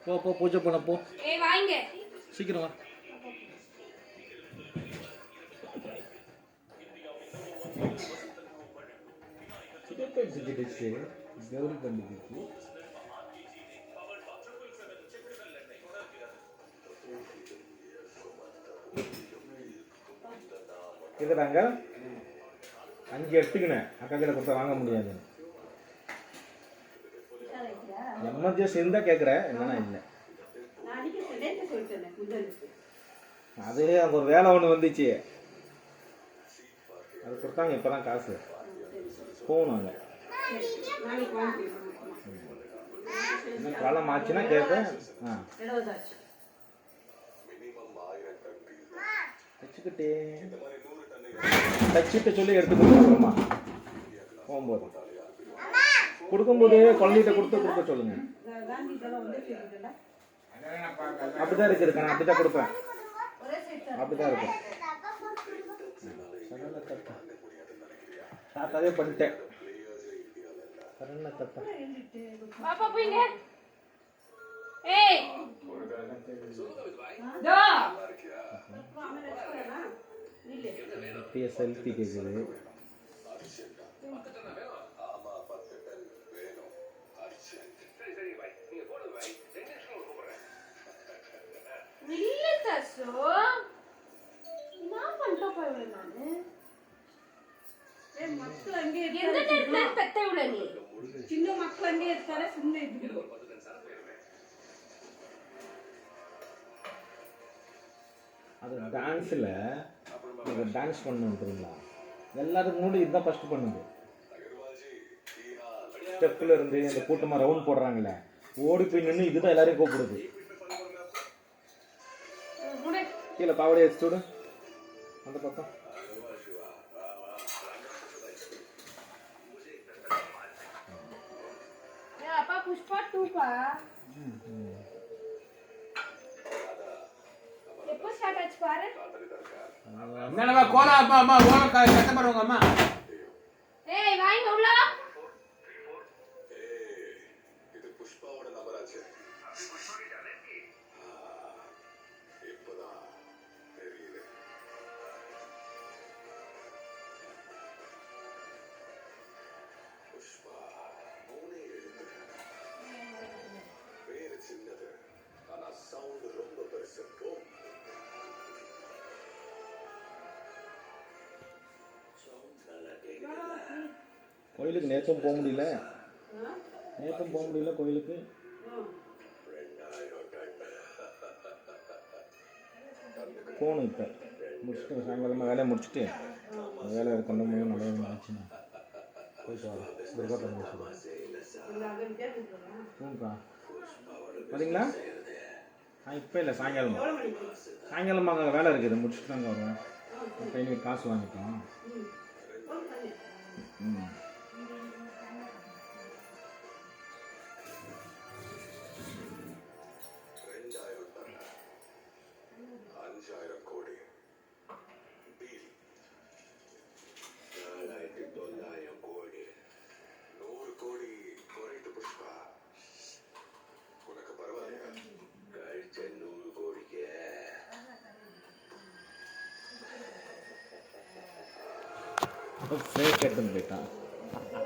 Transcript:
போ போ பூஜை பண்ண போ. வாங்க சீக்கிரம் வா. கௌரி பண்டிகைக்கு இதுதாங்க 5 எடுத்துக்கினேன். அக்கா கிட்ட கொடுத்தா வாங்க முடியாது. எமர்ஜென்சி இருந்தால் கேட்குறேன், இல்லைன்னா இல்லை. அது அங்கே ஒரு வேலை ஒன்று வந்துச்சு, அது கொடுத்தாங்க. இப்போ தான் காசு போகணும். அங்கே இன்னும் காலம் ஆச்சுன்னா கேட்பேன். தச்சுக்கிட்டு சொல்லி எடுத்து கொடுத்துருமா போகும்போது. கொடுக்கும்போது குழந்தைகிட்ட கொடுக்க சொல்லுங்க. அப்படிதான் இருக்கு. நான் அப்படிதான் கொடுப்பேன். அப்படிதான் இருக்கும். தாத்தாவே பண்ணிட்டேன். செல்ஃபி கேட்குது. அது டான்ஸில் டான்ஸ் பண்ணணும் தெரியுங்களா? எல்லாத்துக்கும் முன்னாடி இதுதான் ஃபஸ்ட்டு பண்ணுது. ஸ்டெப்பில் இருந்து அந்த கூட்டமாக ரவுண்ட் போடுறாங்களே, ஓடி போய் நின்று இதுதான் எல்லாரையும் கூப்பிடுது. கீழே பாவடையை வச்சுட்டு அந்த பக்கம். புஷ்பா 2 பா. எப்போ ஸ்டார்ட் ஆச்சு பாரு. என்னடா கோலா அம்மா ஓல கட்ட பாருங்க அம்மா. ஏய் வாங்க உள்ள. இது புஷ்பாவோட நம்பர் ஆச்சு. இப்போதான் தெரியுது. புஷ்பா மூணே எழுத்து. பேரு சின்னது, ஆனா சவுண்ட் ரொம்ப பெருசு. கோயிலுக்கு நேற்றும் போக முடியல. கோயிலுக்கு. போகணும். இப்போ முடிச்சுட்டு சாயங்காலமாக வேலையை முடிச்சுட்டு வேலை கொண்டு போய் நல்லா ஆச்சுன்னா போயிட்டு வரலாம். துர்காட்டம் முடிச்சுடுவோம். வரீங்களா? இப்போ இல்லை, சாயங்காலமாக அங்கே வேலை இருக்குது, முடிச்சுட்டு தாங்க வருவேன். ட்ரெயினுக்கு காசு வாங்கிட்டோம். ம் 5000 கோடி டீல். 4900 கோடி. 100 கோடி குறைத்து புஷ்பா. உனக்கு பரவாயில்லையா? கழிச்ச 100 கோடிக்கு ஃபேக் எடுத்துன்னு போயிட்டான்.